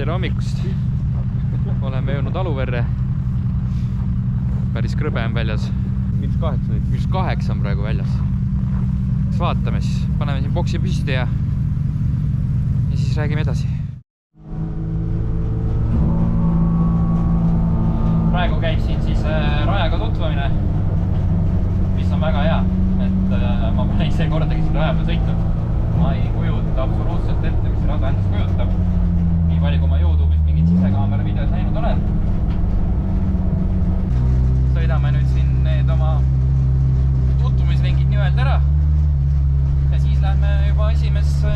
tere hommikust. Oleme jõudnud Aluverre. Päris krõbe on väljas. -8 on praegu väljas. Kas vaatame siis, paneme siin boksi püsti ja siis räägime edasi. Praegu käib siin siis rajaga tutvamine, mis on väga hea, et ma pole ise kordagi siin raja peal sõitnud. Ma ei kujuta absoluutselt ette, mis rada endast kujutab. Nii palju, kui ma YouTube'is mingid sisekaamera videos näinud olen. Sõidame nüüd siin need oma tutvumisringid nii-öelda ära. Ja siis lähme juba esimesse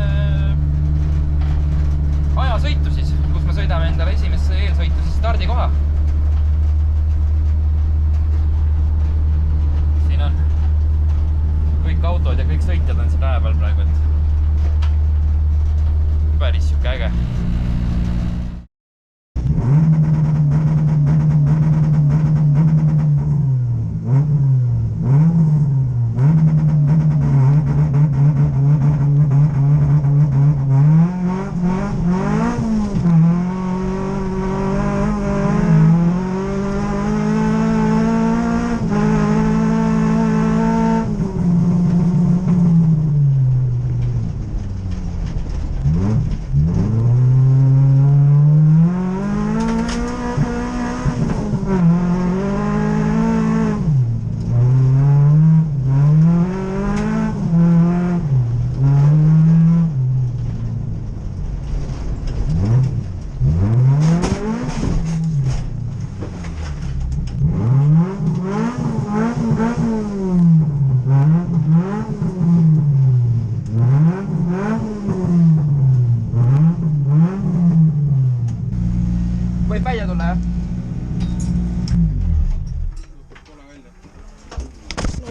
ajasõitu siis, kus me sõidame endale esimesse eelsõitu siis stardikoha. Siin on kõik autod ja kõik sõitjad on siin raja peal praegu, et päris siuke äge. Võib välja tulla, jah?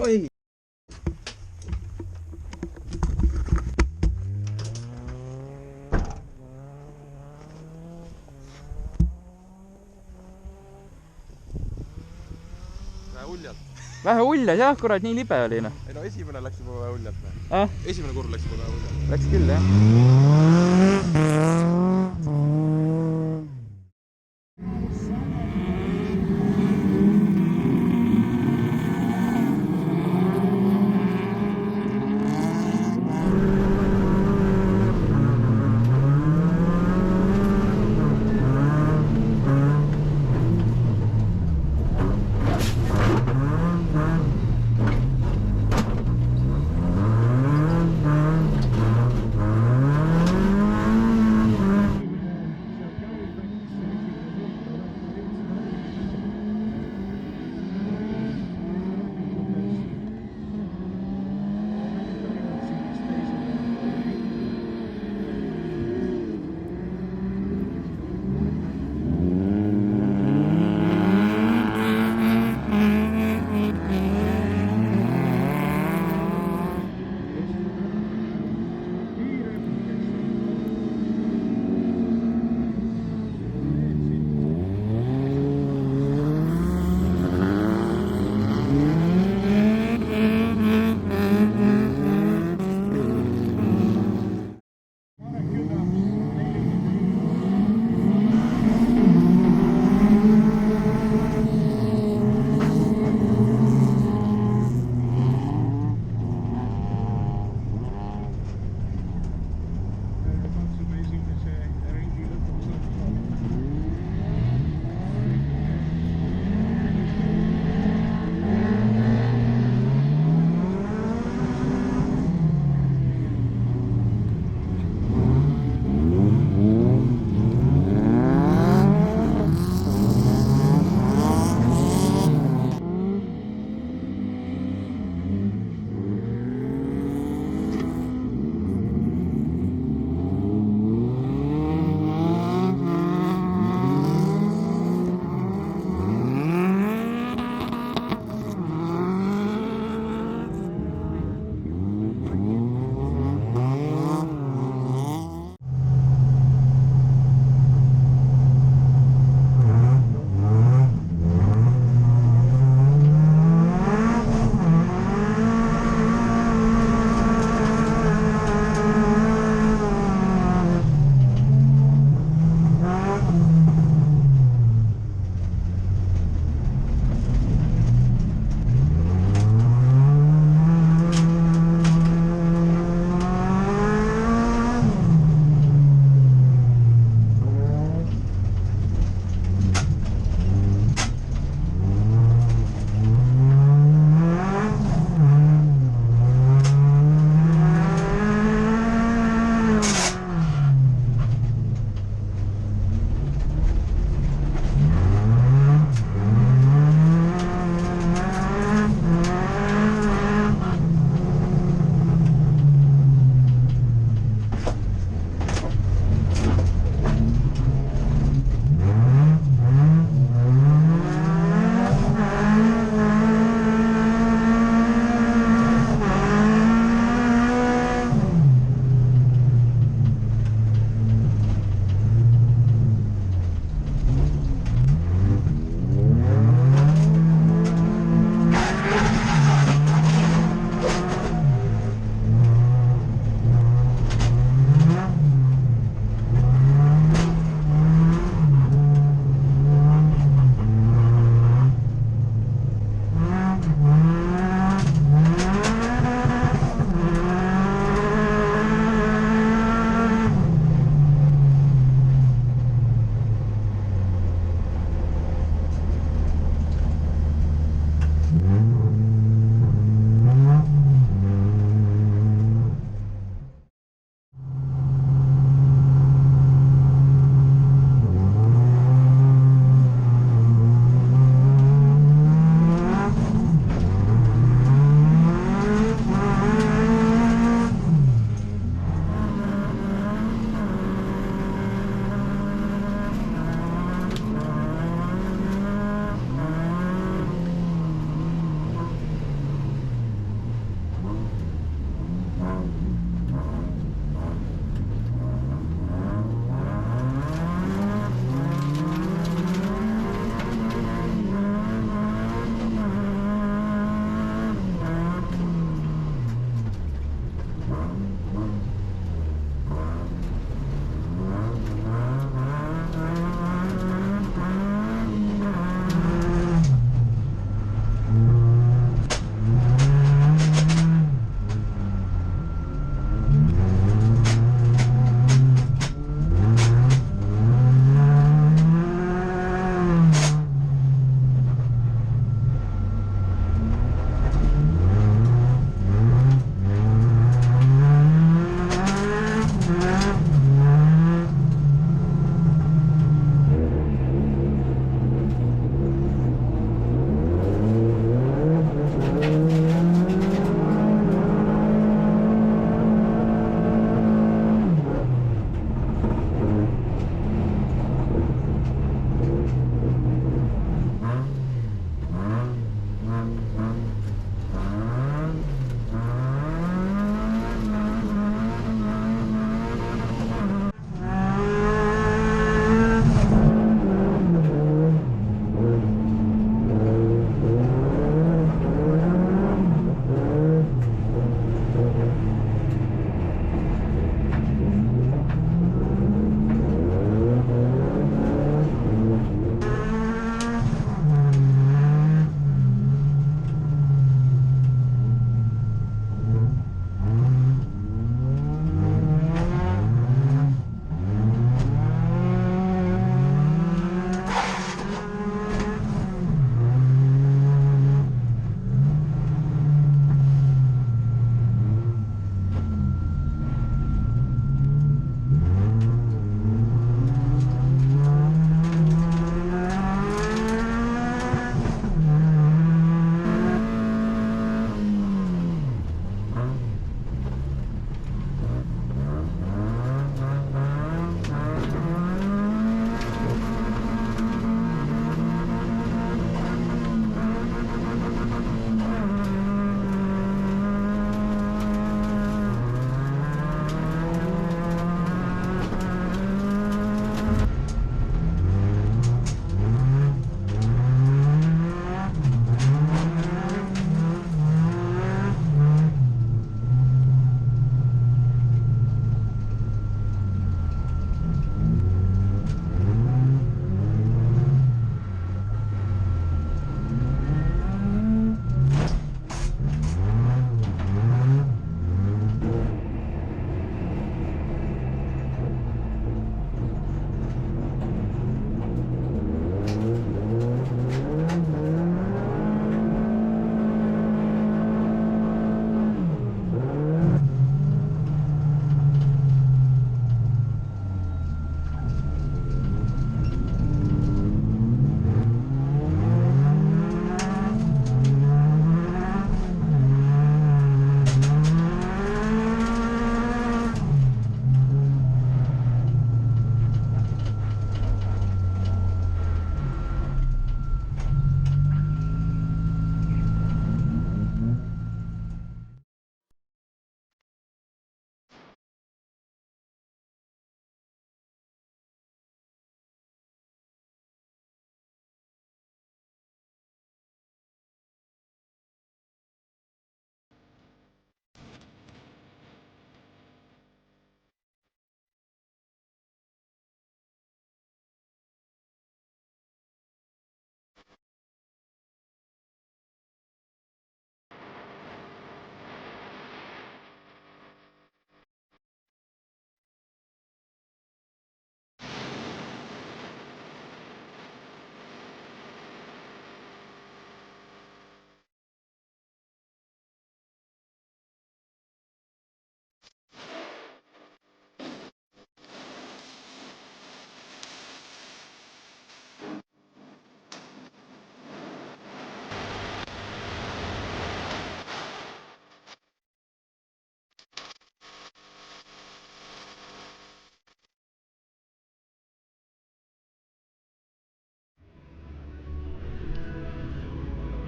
Oi! Vähe uljas, jah, kurat, nii libe oli. Ei no esimene läks juba vähe uljalt. Esimene kurv läks juba vähe uljalt. Läks küll, jah.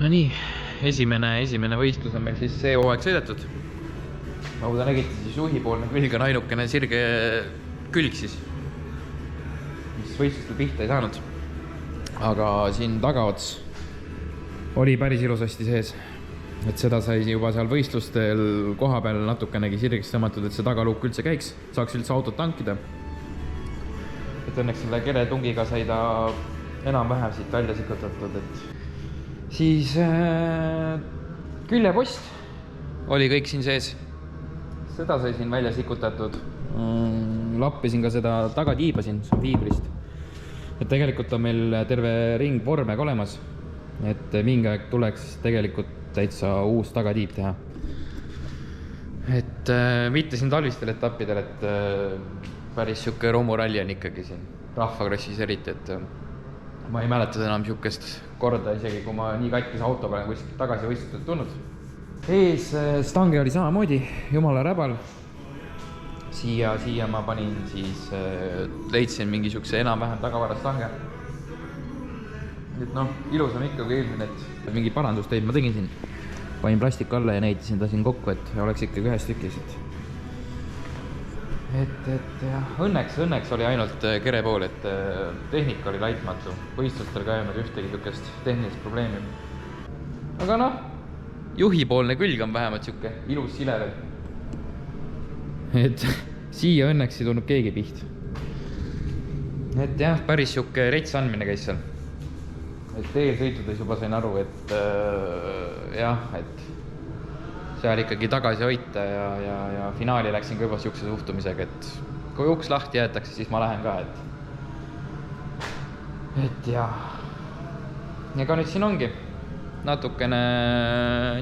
No nii, esimene võistlus on meil siis see hooaeg sõidetud. Nagu te nägite, siis juhipoolne külg on ainukene sirge külg siis, mis võistlustel pihta ei saanud. Aga siin tagaots oli päris ilusasti sees. Et seda sai juba seal võistlustel koha peal natukenegi sirgeks tõmmatud, et see tagaluuk üldse käiks, saaks üldse autot tankida. Et õnneks selle keretungiga sai ta enam-vähem siit välja sikutatud, et siis küljepost oli kõik siin sees. Seda sai siin välja sikutatud. Lappisin ka seda tagatiiba siin, see on viibrist. Et tegelikult on meil terve ring vorme ka olemas. Et mingi aeg tuleks tegelikult täitsa uus tagatiib teha. Et mitte siin talvistel etappidel, et päris siuke romuralli on ikkagi siin rahvakrossis eriti, et ma ei mäleta enam siukest korda isegi, kui ma nii katkise auto peale kuskilt tagasi võistlustel tulnud. Ees stange oli samamoodi, jumala räbal. Siia ma panin siis, leidsin mingi siukse enam-vähem tagavara stange. Et noh, ilus on ikka kui eelmine, et mingi parandusteid ma tegin siin. Panin plastik alla ja näitasin ta siin kokku, et oleks ikkagi ühes tükis. Et jah, õnneks oli ainult kere pool, et tehnika oli laitmatu. Võistlustel ka ei olnud ühtegi tükest tehnilist probleemi. Aga noh, juhipoolne külg on vähemalt siuke ilus sile veel. Et siia õnneks ei tulnud keegi piht. Et jah, päris siuke rets andmine käis seal. Et eelsõitudes juba sain aru, et jah, et seal ikkagi tagasi hoita ja finaali läksin ka juba siukse suhtumisega, et kui uks lahti jäetakse, siis ma lähen ka, et jah. Ja ka nüüd siin ongi natukene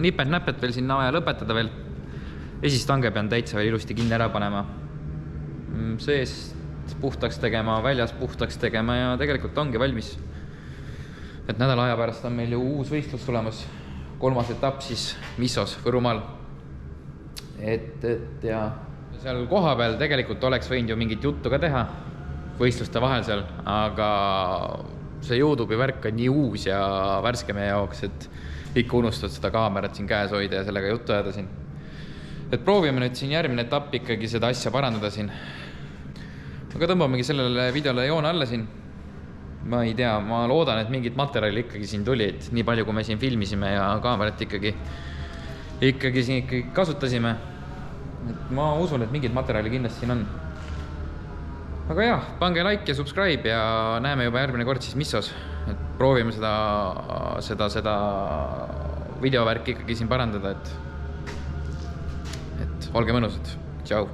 nipet-näpet veel sinna vaja lõpetada veel. Esistange pean täitsa veel ilusti kinni ära panema. Seest puhtaks tegema, väljas puhtaks tegema ja tegelikult ongi valmis. Et nädala aja pärast on meil ju uus võistlus tulemas. 3. etapp siis Missos, Võrumaal. Et ja seal koha peal tegelikult oleks võinud ju mingit juttu ka teha võistluste vahel seal, aga see YouTube'i värk on nii uus ja värske meie jaoks, et ikka unustad seda kaamerat siin käes hoida ja sellega juttu ajada siin. Et proovime nüüd siin järgmine etapp ikkagi seda asja parandada siin. Aga tõmbamegi sellele videole joone alla siin. Ma ei tea, ma loodan, et mingit materjali ikkagi siin tuli, et nii palju, kui me siin filmisime ja kaamerat ikkagi siin kasutasime. Et ma usun, et mingit materjali kindlasti siin on. Aga jah, pange like ja subscribe ja näeme juba järgmine kord siis Missos. Et proovime seda videovärki ikkagi siin parandada, et olge mõnusad. Tšau!